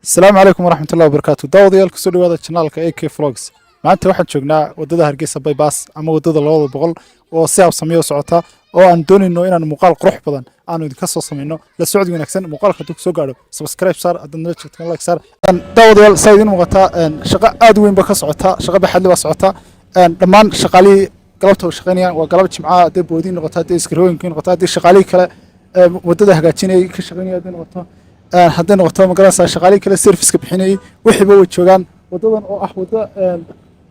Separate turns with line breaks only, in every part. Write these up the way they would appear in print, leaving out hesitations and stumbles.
السلام عليكم ورحمة الله وبركاته داوديال كسو دhowaada channelka AK Vlogs maanta waxaan joognaa wadada Hargeysa bypass ama wadada 200 oo si habsamiyo socota oo aan doonayno inaan muuqaal qurux badan aanu idinka soo sameeyno la socod wanaagsan muuqaalka dib soo gaadho subscribe sar adna channelka like sar daawadayaal saydin muuqata shaqo aad weyn ba ka socota shaqo baxadli ba socota dhammaan shaqaalii galabta shaqeynayaan waa galab jimcaha dib boodin noqota dib iskarooyinka noqota dib shaqaalii kale wadada hagaajinay ka shaqeynayaan noqota haddii noqoto magaranaysaa shaqaalii kale service ka bixinayay wixiiba way joogaan wadadan oo ah wada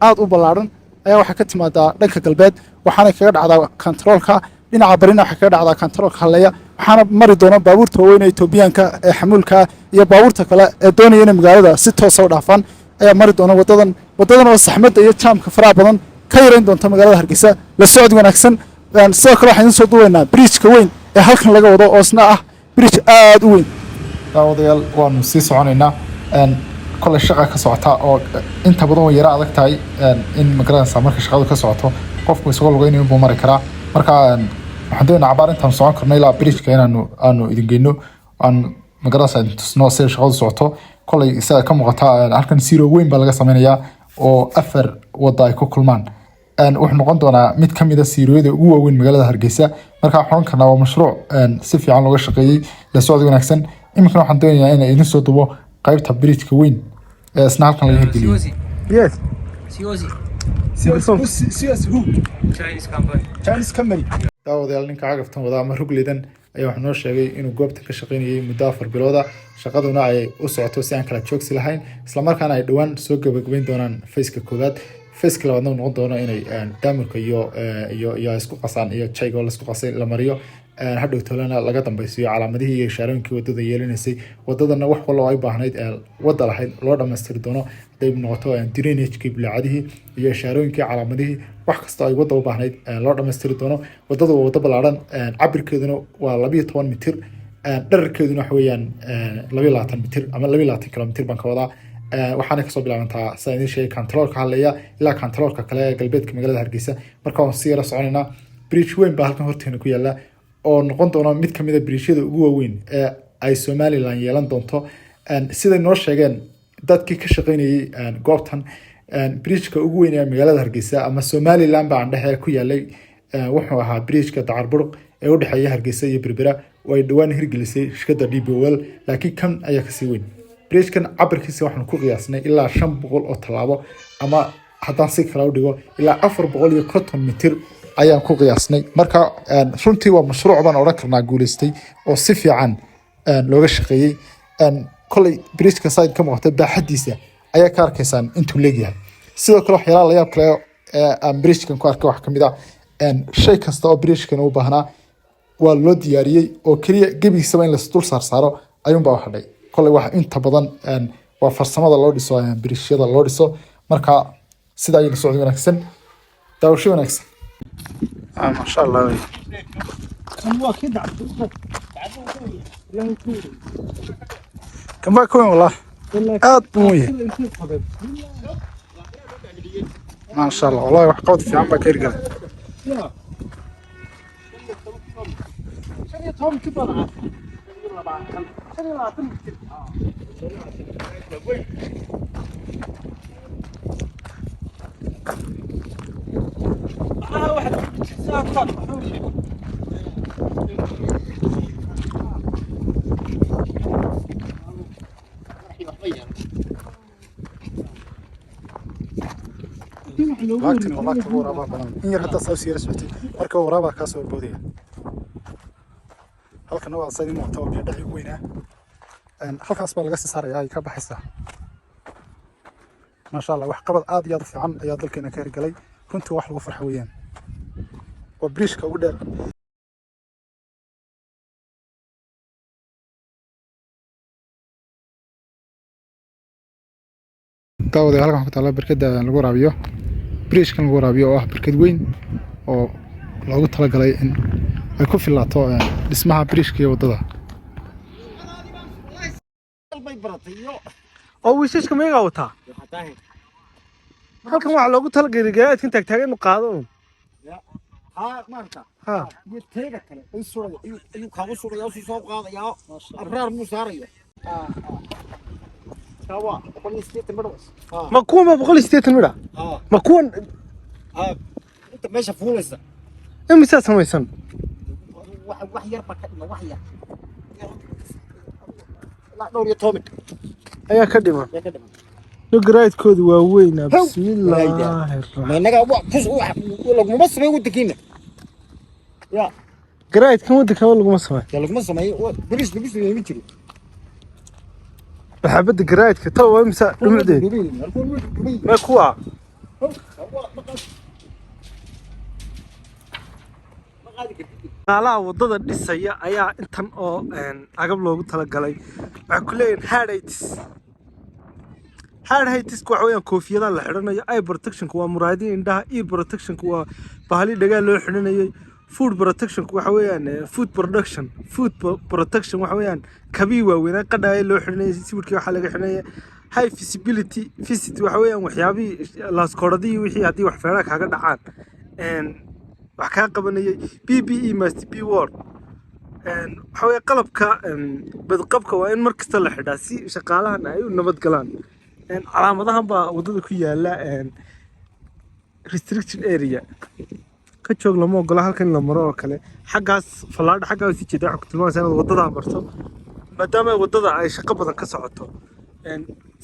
aad u ballaaran ayaa waxaa ka timaadaa dhanka galbeed waxaana kaga dhacdaa kantaroolka dhinaca barina waxaa kaga dhacdaa kantaroolka halleeya waxaana mari doona baabuurta waaweyn ee Itoobiyaanka ee xamuulka iyo baabuurta kale ee doonaya inay magaalada si toos ah u dhaafaan ayaa mari doona wadadan oo saxmadda iyo jaamka faraha badan ka yareyn doonta magaalada Hargeysa la socod wanaagsan sidoo kale waxaan soo duweynaa bridge-ka weyn ee halkan laga wado oo isna ah bridge aad u weyn daawadayaal waanu sii soconaynaa kole shaqa ka socota oo inta badan way yara adag tahay in magaranaysa marka shaqadu ka socoto qofku isagoo lugaynayo buu mari karaa marka waxaan doonaynaa cabaar intaan socon karno ilaa bridge-ka aanu idin geyno aan magaranaysa tusno sida shaqadu socoto kolay isaga ka muuqata halkan zero weyn baa laga sameynayaa oo afar wada ay ku kulmaan wuxuu noqon doonaa mid ka mid ah siirooyada ugu waaweyn magaalada Hargeysa marka waxaan karnaa waa mashruuc si fiican looga shaqeeyay la socod wanaagsan imika waxaan doonayaa in idin soo dubo qaybta bridge-ka weyn ee isna halkan laga hirgeliyo yes who Chinese company daawadayaal ninka cagaftan wada ama rugledan ayaa wax noo sheegay inuu goobta ka shaqeynayay muddo 4 bilooda shaqaduna ay u socoto si aan kala joogsi lahayn isla markaana ay dhawaan soo gabagabeyn doonaan face-ka koowaad face-ka labaadna noqon doono inay daamirka iyo isku qasaan iyo chaygo la isku qasay la mariyo hadhow tolana laga dambaysiyo calaamadihii iyo ishaarooyinkii wadada yeelanaysay wadadana wax walba ay baahnayd wada lahayd loo dhameystiri doono haday noqoto drainage-kii bilaacadihii iyo ishaarooyinkii calaamadihii wax kasta ay wada u baahnayd loo dhameystiri doono wadadu waa wada ballaaran cabirkeeduna waa 12 mitir dhererkeeduna waxa weeyaan 22 mitir ama 22 kilomitir baan ka wadaa waxaana kasoo bilaabantaa sida idin sheegay kantaroolka halleeya ilaa kantaroolka kale ee galbeedka magaalada Hargeysa marka waan sii yara soconaynaa bridge weyn baa halkan horteena ku yaala oo noqon doona mid ka mid ah bridge-yada ugu waaweyn ee ay Somaliland yeelan doonto sida noo sheegeen dadkii ka shaqeynayay goobtan bridge-ka ugu weyn ee magaalada Hargeysa ama Somaliland baa andhaxay ku yaalay wuxuu ahaa bridge-ka Dacarburuq ee u dhaxeeya Hargeysa iyo Berbera way dhawaan hirgelisay shirkadda DBWL laakiin kan ayaa ka sii weyn bridge-kan cabirkiisa waxaan ku qiyaasnay ilaa 500 oo talaabo ama haddaan si kala u dhigo ilaa 450 mitir ayaan ku qiyaasnay marka runtii waa mashruuc baan oran karnaa guuleystay oo si fiican looga shaqeeyay kolay bridge-ka side ka muuqata baaxadiisa ayaa ka arkaysaan intuu leeyahay sidoo kale waxyaalaha la yaab kale aan bridge-kan ku arkay wax kamid ah shay kasta oo bridge-kan u baahnaa waa loo diyaariyay oo kaliya gebigiisaba in la dul saaro ayuun baa waxdhay kolay wax inta badan waa farsamada loo dhiso bridge-yada loo dhiso marka sida ay socod wanaagsan daawasho wanaagsan ما شاء الله كم باكون والله مويه ما شاء الله والله وحقود في عم بكير قال لكن والله كبر أبا بلان إن يرحل تصوصي رسمتي مركب ورابع كاسو البودية halkan waa sayid muuqata oo bidix weyn ah halkaas baa laga saaray ay ka baxaysaa ma sha Allah wax qabad aad iyo aad fiican ayaa dalkeena ka hirgalay runtii wax lagu farxo weeyaan waa bridge-ka ugu dheer daawada halkan ku taala barkada lagu waraabiyo bridge-kan lagu waraabiyo oo ah barkad weyn oo loogu talagalay in ay ku filaato dhismaha bridge-ka iyo wadada
oo wiishashka meeqa wata halkan waxa loogu talagalay gaadiidka inta taagan inuu qaado
ها مارتا ها يتيجا كله الصورة يو كابو صورة يو سوق قاضي يو أبرار مو صارية كوا بقول ستيت مدرس
ما كون ما بقول ستيت المرة ما كون
انت ماشي فولسه
امسا سميسن
واحد يربع كلمه واحد لا دور يتومك
ayaa ka dhiman
يا كده
garaadkoodu waa weyn bismillaahi
ما نجا فوز لو مصر ودكينا يا
garaadkan waddanka laguma sameeyo
يلا مصر ما بليش يمشي
xabadda garaadka taw waa imsa dhumucdeed ma kuwa qaalaha wadada dhisaya ayaa intan oo agab loogu talagalay waxa ku leeyahay hard heights waxa weeyaan koofiyada la xiranayo eye protection waa muraayadii indhaha ear protection waa bahali dhagaa loo xiranayo food protection waxa weeyaan food protection waxa weeyaan kabii waaweyn qadhaay loo xiranayo sawirkii waxa laga xiranayo high visibility waxa weeyaan waxyaabii laas koodadii wixii hadii wax feeraha kaga dhacaan wax ka qabanayay PPE must be worn waxa weey qalabka badqabka waa in markasta la xidhaa si shaqaalahan ay u nabad galaan calaamadahan baa wadada ku yaala restricted area ka joog lama ogola halkan la maro oo kale xaggaas falaadh xaggaas si jeeda waxa ku tilmaamaysaa inaad wadada marto maadaama wadada ay shaqo badan ka socoto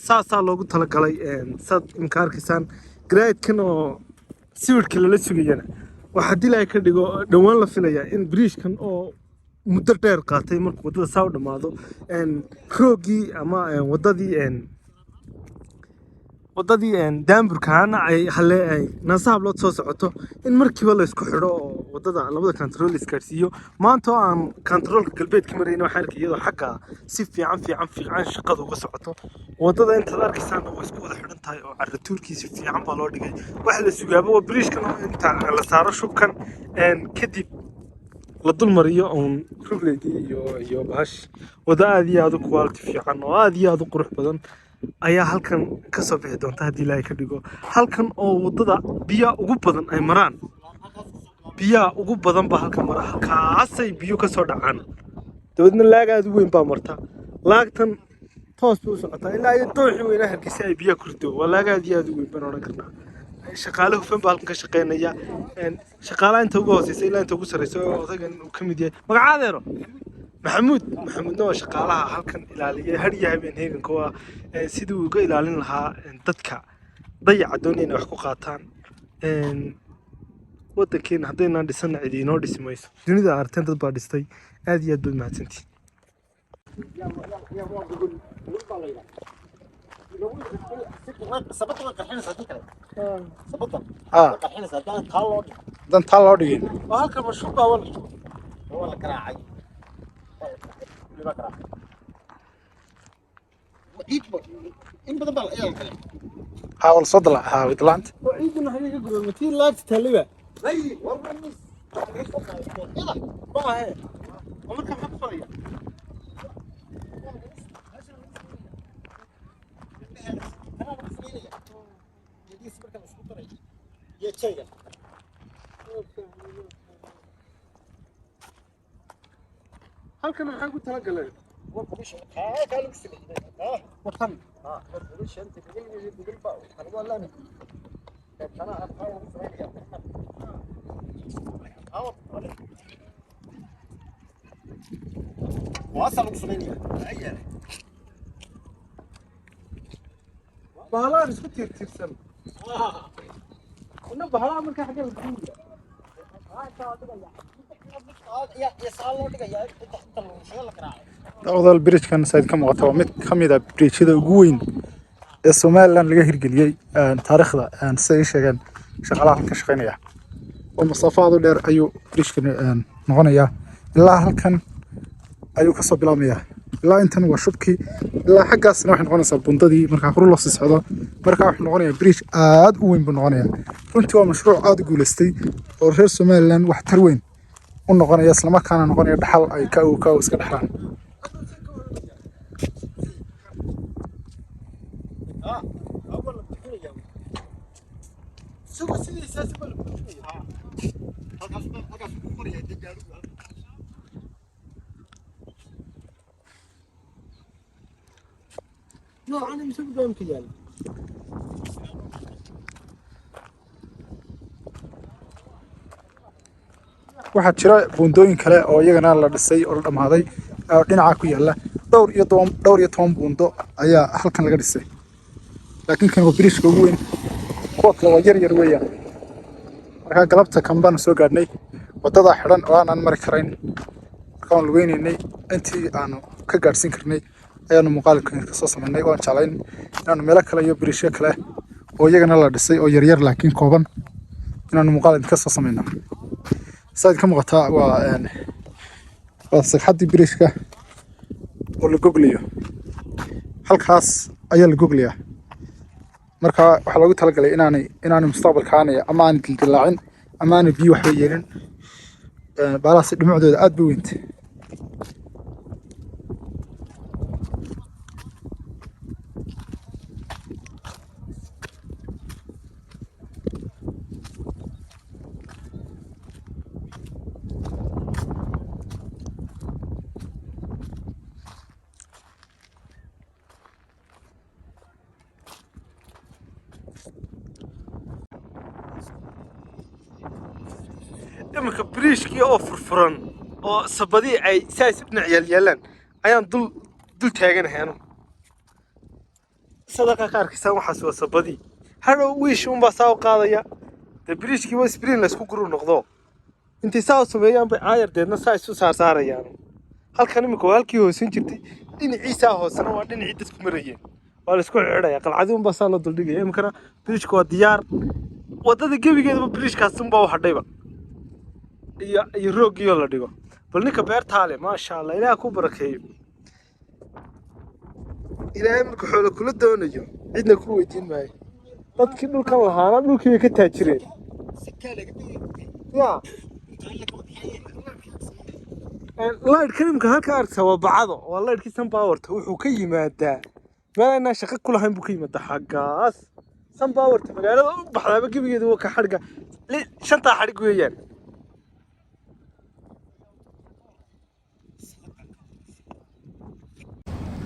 saasaa loogu talagalay sad imkaarkiisaan grade-kan oo sawirka lala sugayana waxa dilay ka dhigo dhawaan la filayaa in bridge-kan oo muddo dheer qaatay markuu wadada saa u dhamaado roogii ama wadadii daamburkaana ay halee ay nasaab loo soo socoto in markiiba la isku xidho oo wadada labada control iskaarsiiyo maanta oo aan controlka galbeedka marayna waxa arkay iyadoo xagga si fiican shaqada uga socoto wadada inta arkaysaan oo isku wada xidhan tahay oo carratuurkiisa fiican baa loo dhigay waxa la sugaabo waa bridge-kan oo inta la saaro shubkan kadib la dul mariyo on rugleedii iyo bahash wada aad iyo aad u quality fiican oo aad iyo aad u qurux badan ayaa halkan ka soo bixi doonta hadii ilaahay ka dhigo halkan oo wadada biyo ugu badan ay maraan biyo ugu badan ba halkan mara halkaasay biyo ka soo dhacaan dabadna laag aad u weyn baa marta laagtan toos u socotaa ilaa ay dooxi weyn hargeysa ay biyo ku rido waa laag aad iyo aad u weyn baan oran karnaa shaqaale hufan baa halkan ka shaqeynaya shaqaalaha inta ugu hooseysa ilaa inta ugu sareysa oo odagan uu kamid yahay magacaadeero محمود نو شقالها halkan ilaaliye har iyo habeen heeganka waa sidii uu uga ilaalin lahaa dadka dayaca doonayna wax ku qaataan wadankeena hadayna dhisana cid inoo dhismayso dunida arteen dad baa dhistay aad iyo aad bay mahadsantii
dan taa loo dhigay
halka mashruuca
wala karaacay إن بدل بال إيه الكلام
حاول صدلا حاول طلعت
وعيدنا هذه يقول متي لا تتلبى
لا والله الناس يلا ما هي عمرك ما حط فريق
halkan waxaan ku tala galay
قالوا بسمي وطن ورش انت تقول بقى والله انا اقاوم اسرائيل وصلوا اسرائيل اي
بهلا اسكو تيرسن انا بهلا marka xagga la
dawdal bridge-kan sayd ka muuqata waa mid ka mid ah bridge-yada ugu weyn ee Soomaaliland laga hirgeliyay taariikhda sida ay sheegeen shaqaalaha halka shaqeynaya oo masaafado dheer ayuu bridge-kan noqonayaa ilaa halkan ayuu ka soo bilaabmaya ilaa intan waa shubkii ilaa xaggaasna waxay noqonaysaa bundadii marka hore loo sii socdo marka wuxuu noqonayaa bridge aad u weyn buu noqonayaa runtii waa mashruuc aad u guuleystay oo reer Soomaaliland wax tar weyn u noqonaya isla markaana noqonaya dhaxal ay ka iska dhaxlaan
نوع أنا مسوي دوم كيال
waxaa jira buundooyin kale oo iyagana la dhisay oo la dhamaaday oo dhinaca ku yaala dhowr iyo toban buundo ayaa halkan laga dhisay laakiin kan waa biriishka ugu weyn kuwa kale waa yar weeyaan markaa galabta kan baan soo gaadhnay wadada xidhan oo aanan mari karayn markaan lugeynay intii aanu ka gaadhsiin karnay ayaanu muuqaalkan ka soo sameynay waan jeclayn inaanu meelo kale iyo biriishyo kale oo iyagana la dhisay oo yar laakiin kooban inaanu muuqaalkan ka soo sameynaa saad ka muuqataa waa sagxadii biriishka oo la goglayo halkaas ayaa la goglayaa marka waxaa loogu talagalay inaanay mustaqbalka ama aanay dildilaacin ama aanay biyo waxba yeelin baalahaasi dhumucdooda aad bay weynta
iminka biriishkii oo furfuran oo sabadii ay saas u dhinac yaalyaalaan ayaan dul taaganahay anu sadaqa ka arkaysaan waxaas waa sabadii hadhow wiish unbaa saa u qaadaya dee biriishkii waa sbriin laysku guru noqdo intay saa u sameeyaan bay caayar deedna saa isu saarsaarayaan halkan iminka waa halkii hoosin jirtay dhinaciisaa hoosena waa dhinacii dadku marayeen waa laysku xidhaya qalcadii unbaa saa loo duldhigaya iminkana biriishka waa diyaar waddada gebigeedaba biriishkaas unbaa u hadhayba iyo rooggiyo la dhigo bal ninka beertaa leh maasha allah ilaah ku barakeeyo ilaahay marka xoolo kula doonayo cidna ku weydiin maayo dadkii dhulkan lahaana dhulkii bay ka taajireen ya laydhkan imika halka arkaysa waa bacado waa laydhkii sunpowerta wuxuu ka yimaadaa meel aynaa shaqo ku lahayn buu ka yimaadaa xaggaas sunpowerta magaalada u baxdaaba gebigeeda waa ka xadhga 5 xadhig weeyaan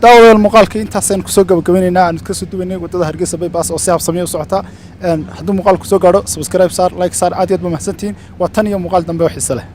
daawadayaal muuqaalka intaasaan kusoo gabagabaynaynaa aan iska soo duwaynay wadada Hargeysa bypass oo si habsami u socota hadduu muuqaalku soo gaadho subscribe saar like saar aad iyo aad ba mahadsantihiin waa tan iyo muuqaal dambe oo xiiso leh